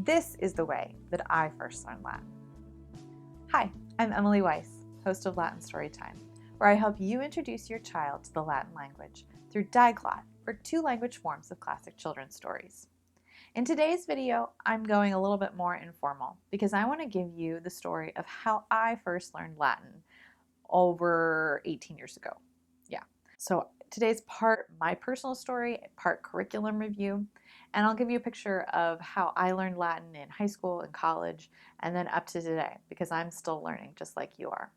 This is the way that I first learned Latin. Hi, I'm Emily Weiss, host of Latin Storytime, where I help you introduce your child to the Latin language through diglot, or two language forms of classic children's stories. In today's video, I'm going a little bit more informal because I want to give you the story of how I first learned Latin over 18 years ago. So today's part my personal story, part curriculum review, and I'll give you a picture of how I learned Latin in high school and college, and then up to today, because I'm still learning just like you are.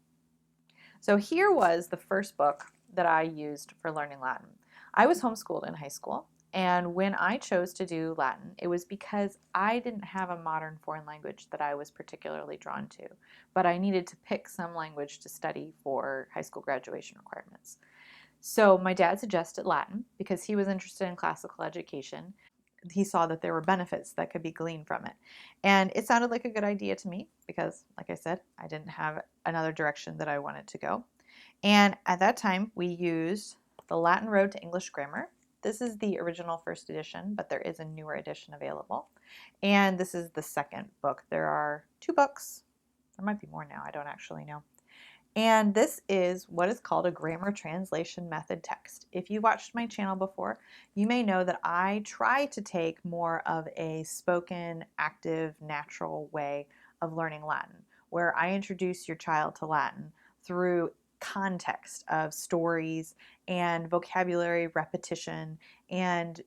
So here was the first book that I used for learning Latin. I was homeschooled in high school, and when I chose to do Latin, it was because I didn't have a modern foreign language that I was particularly drawn to, but I needed to pick some language to study for high school graduation requirements. So my dad suggested Latin because he was interested in classical education. He saw that there were benefits that could be gleaned from it. And it sounded like a good idea to me because, like I said, I didn't have another direction that I wanted to go. And at that time, we used the Latin Road to English Grammar. This is the original first edition, but there is a newer edition available. And this is the second book. There are two books. There might be more now. I don't actually know. And this is what is called a grammar translation method text. If you watched my channel before, you may know that I try to take more of a spoken, active, natural way of learning Latin, where I introduce your child to Latin through context of stories and vocabulary repetition and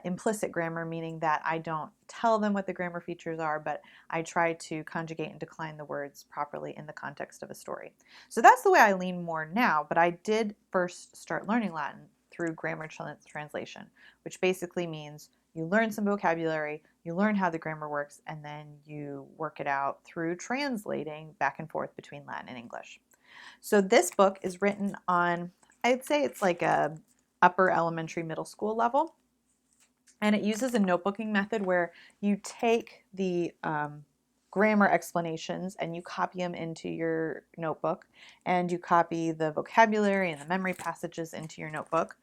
implicit grammar, meaning that I don't tell them what the grammar features are, but I try to conjugate and decline the words properly in the context of a story. So that's the way I lean more now, but I did first start learning Latin through grammar translation, which basically means you learn some vocabulary, you learn how the grammar works, and then you work it out through translating back and forth between Latin and English. So this book is written on, I'd say it's like a upper elementary middle school level. And it uses a notebooking method where you take the grammar explanations and you copy them into your notebook, and you copy the vocabulary and the memory passages into your notebook.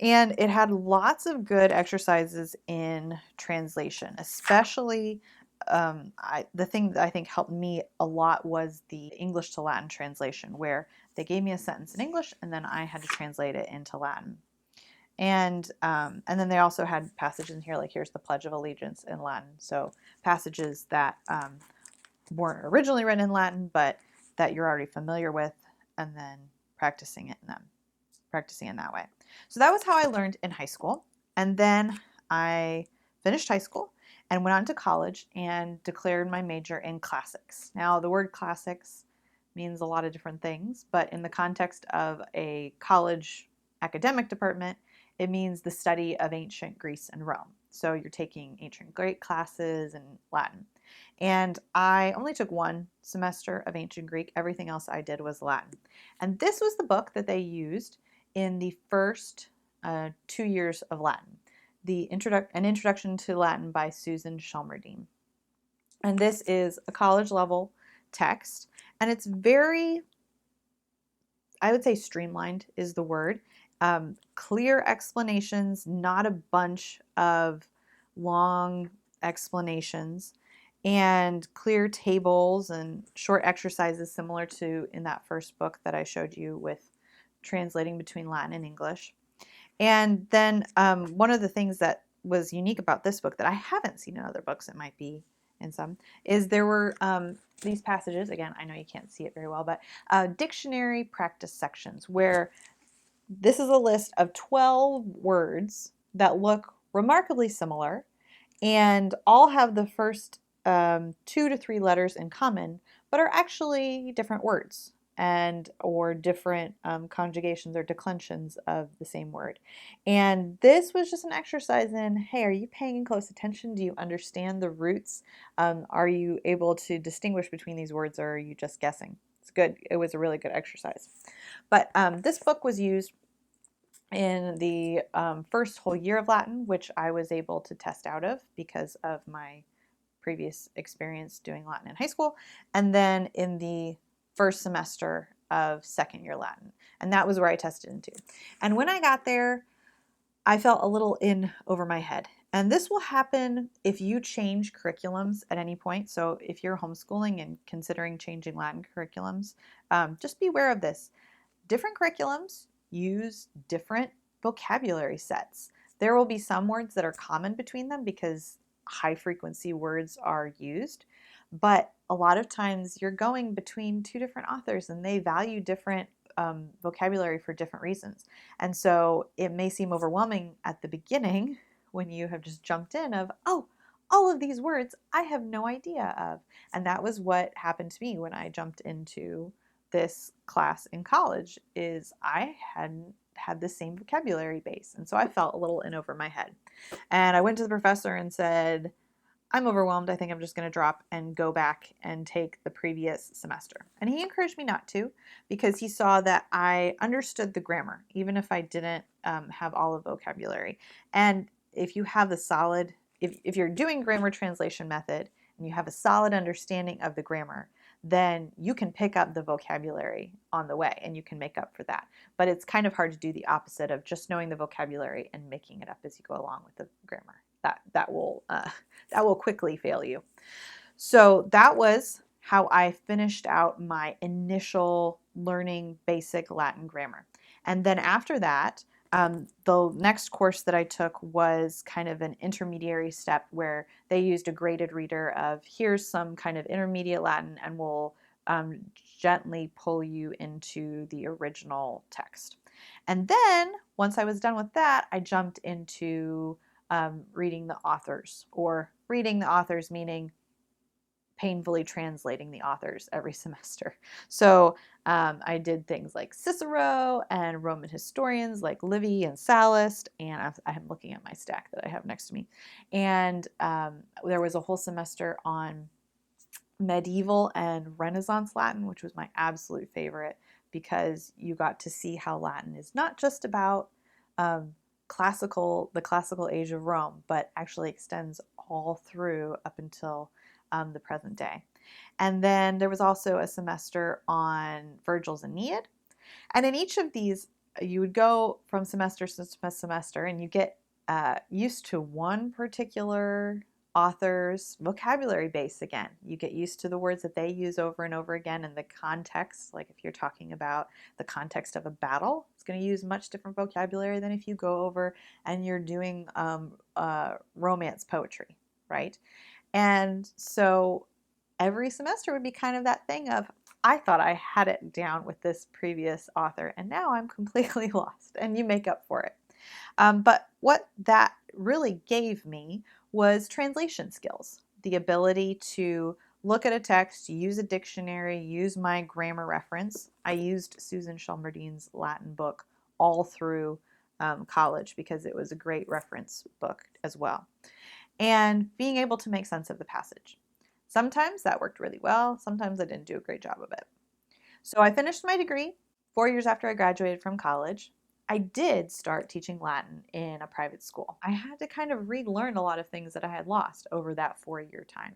And it had lots of good exercises in translation, especially the thing that I think helped me a lot was the English to Latin translation, where they gave me a sentence in English and then I had to translate it into Latin. And then they also had passages in here, like here's the Pledge of Allegiance in Latin. So passages that weren't originally written in Latin, but that you're already familiar with, and then practicing in that way. So that was how I learned in high school. And then I finished high school and went on to college and declared my major in classics. Now, the word classics means a lot of different things, but in the context of a college academic department, it means the study of ancient Greece and Rome. So you're taking ancient Greek classes and Latin. And I only took one semester of ancient Greek. Everything else I did was Latin. And this was the book that they used in the first 2 years of Latin, An Introduction to Latin by Susan Shelmerdine. And this is a college level text, and it's very, I would say streamlined is the word. Clear explanations, not a bunch of long explanations, and clear tables and short exercises similar to in that first book that I showed you with translating between Latin and English. And then one of the things that was unique about this book that I haven't seen in other books, it might be in some, is there were these passages, again, I know you can't see it very well, but dictionary practice sections where this is a list of 12 words that look remarkably similar and all have the first 2 to 3 letters in common, but are actually different words or different conjugations or declensions of the same word. And this was just an exercise in, hey, are you paying close attention? Do you understand the roots? Are you able to distinguish between these words, or are you just guessing? It's good. It was a really good exercise. But this book was used in the first whole year of Latin, which I was able to test out of because of my previous experience doing Latin in high school, and then in the first semester of second year Latin. And that was where I tested into. And when I got there, I felt a little in over my head. And this will happen if you change curriculums at any point. So if you're homeschooling and considering changing Latin curriculums, just be aware of this. Different curriculums use different vocabulary sets. There will be some words that are common between them because high frequency words are used, but a lot of times you're going between two different authors and they value different vocabulary for different reasons. And so it may seem overwhelming at the beginning when you have just jumped in of, oh, all of these words I have no idea of. And that was what happened to me when I jumped into this class in college, is I hadn't had the same vocabulary base. And so I felt a little in over my head. And I went to the professor and said, I'm overwhelmed. I think I'm just going to drop and go back and take the previous semester. And he encouraged me not to because he saw that I understood the grammar, even if I didn't have all of vocabulary. And if you have the solid, if you're doing grammar translation method and you have a solid understanding of the grammar, then you can pick up the vocabulary on the way and you can make up for that. But it's kind of hard to do the opposite of just knowing the vocabulary and making it up as you go along with the grammar. That will quickly fail you. So that was how I finished out my initial learning basic Latin grammar. And then after that, the next course that I took was kind of an intermediary step where they used a graded reader of here's some kind of intermediate Latin and we'll gently pull you into the original text. And then once I was done with that, I jumped into reading the authors, or reading the authors meaning painfully translating the authors every semester. So I did things like Cicero and Roman historians like Livy and Sallust, and I'm looking at my stack that I have next to me. And there was a whole semester on medieval and Renaissance Latin, which was my absolute favorite because you got to see how Latin is not just about the classical age of Rome, but actually extends all through up until the present day. And then there was also a semester on Virgil's Aeneid. And in each of these, you would go from semester to semester and you get used to one particular author's vocabulary base again. You get used to the words that they use over and over again in the context. Like if you're talking about the context of a battle, it's going to use much different vocabulary than if you go over and you're doing romance poetry, right? And so every semester would be kind of that thing of, I thought I had it down with this previous author, and now I'm completely lost, and you make up for it. But what that really gave me was translation skills, the ability to look at a text, use a dictionary, use my grammar reference. I used Susan Shelmerdine's Latin book all through college because it was a great reference book as well. And being able to make sense of the passage. Sometimes that worked really well. Sometimes I didn't do a great job of it. So I finished my degree 4 years after I graduated from college. I did start teaching Latin in a private school. I had to kind of relearn a lot of things that I had lost over that 4-year time.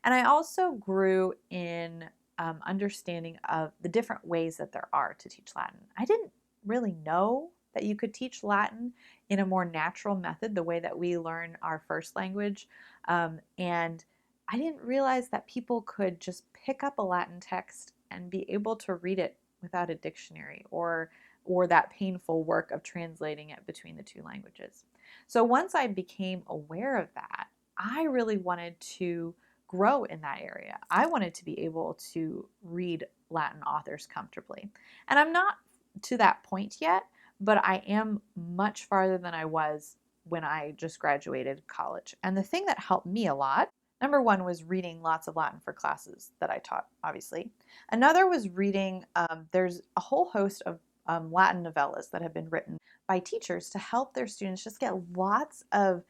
And I also grew in understanding of the different ways that there are to teach Latin. I didn't really know that you could teach Latin in a more natural method, the way that we learn our first language. And I didn't realize that people could just pick up a Latin text and be able to read it without a dictionary or that painful work of translating it between the two languages. So once I became aware of that, I really wanted to grow in that area. I wanted to be able to read Latin authors comfortably. And I'm not to that point yet, but I am much farther than I was when I just graduated college. And the thing that helped me a lot, number one, was reading lots of Latin for classes that I taught, obviously. Another was reading, there's a whole host of Latin novellas that have been written by teachers to help their students just get lots of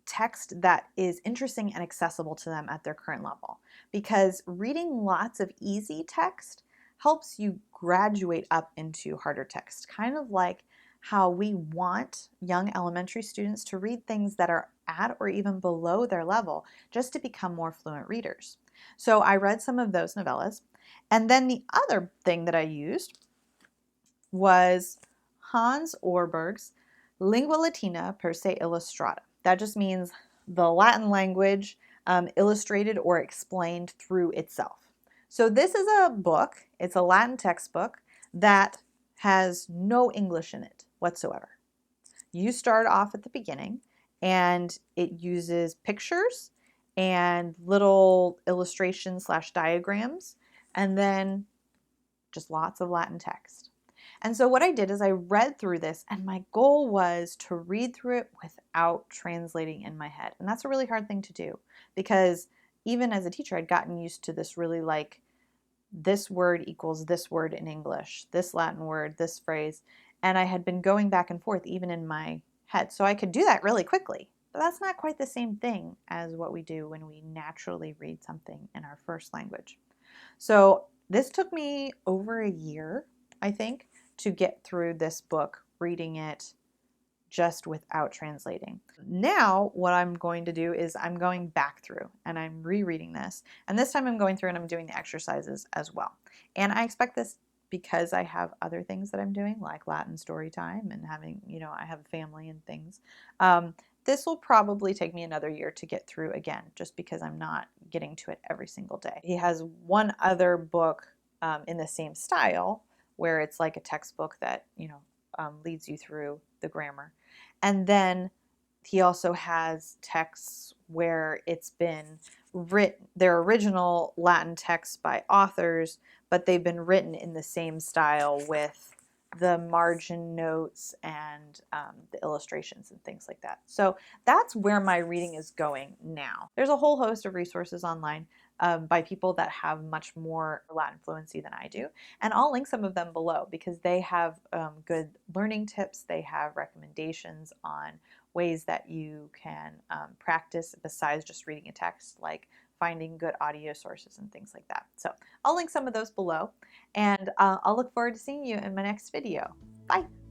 text that is interesting and accessible to them at their current level. Because reading lots of easy text helps you graduate up into harder text, kind of like how we want young elementary students to read things that are at or even below their level just to become more fluent readers. So I read some of those novellas. And then the other thing that I used was Hans Orberg's Lingua Latina per se illustrata. That just means the Latin language illustrated or explained through itself. So this is a book, it's a Latin textbook that has no English in it whatsoever. You start off at the beginning and it uses pictures and little illustrations / diagrams, and then just lots of Latin text. And so what I did is I read through this, and my goal was to read through it without translating in my head. And that's a really hard thing to do, because even as a teacher, I'd gotten used to this really like this word equals this word in English, this Latin word, this phrase. And I had been going back and forth even in my head. So I could do that really quickly. But that's not quite the same thing as what we do when we naturally read something in our first language. So this took me over a year, I think, to get through this book, reading it just without translating. Now what I'm going to do is I'm going back through and I'm rereading this. And this time I'm going through and I'm doing the exercises as well. And I expect this because I have other things that I'm doing, like Latin story time and having, I have a family and things. This will probably take me another year to get through again, just because I'm not getting to it every single day. He has one other book in the same style where it's like a textbook that, leads you through the grammar. And then he also has texts where it's been written, they're original Latin texts by authors, but they've been written in the same style with the margin notes and the illustrations and things like that. So that's where my reading is going now. There's a whole host of resources online by people that have much more Latin fluency than I do. And I'll link some of them below because they have good learning tips. They have recommendations on ways that you can practice besides just reading a text, like finding good audio sources and things like that. So I'll link some of those below, and I'll look forward to seeing you in my next video. Bye!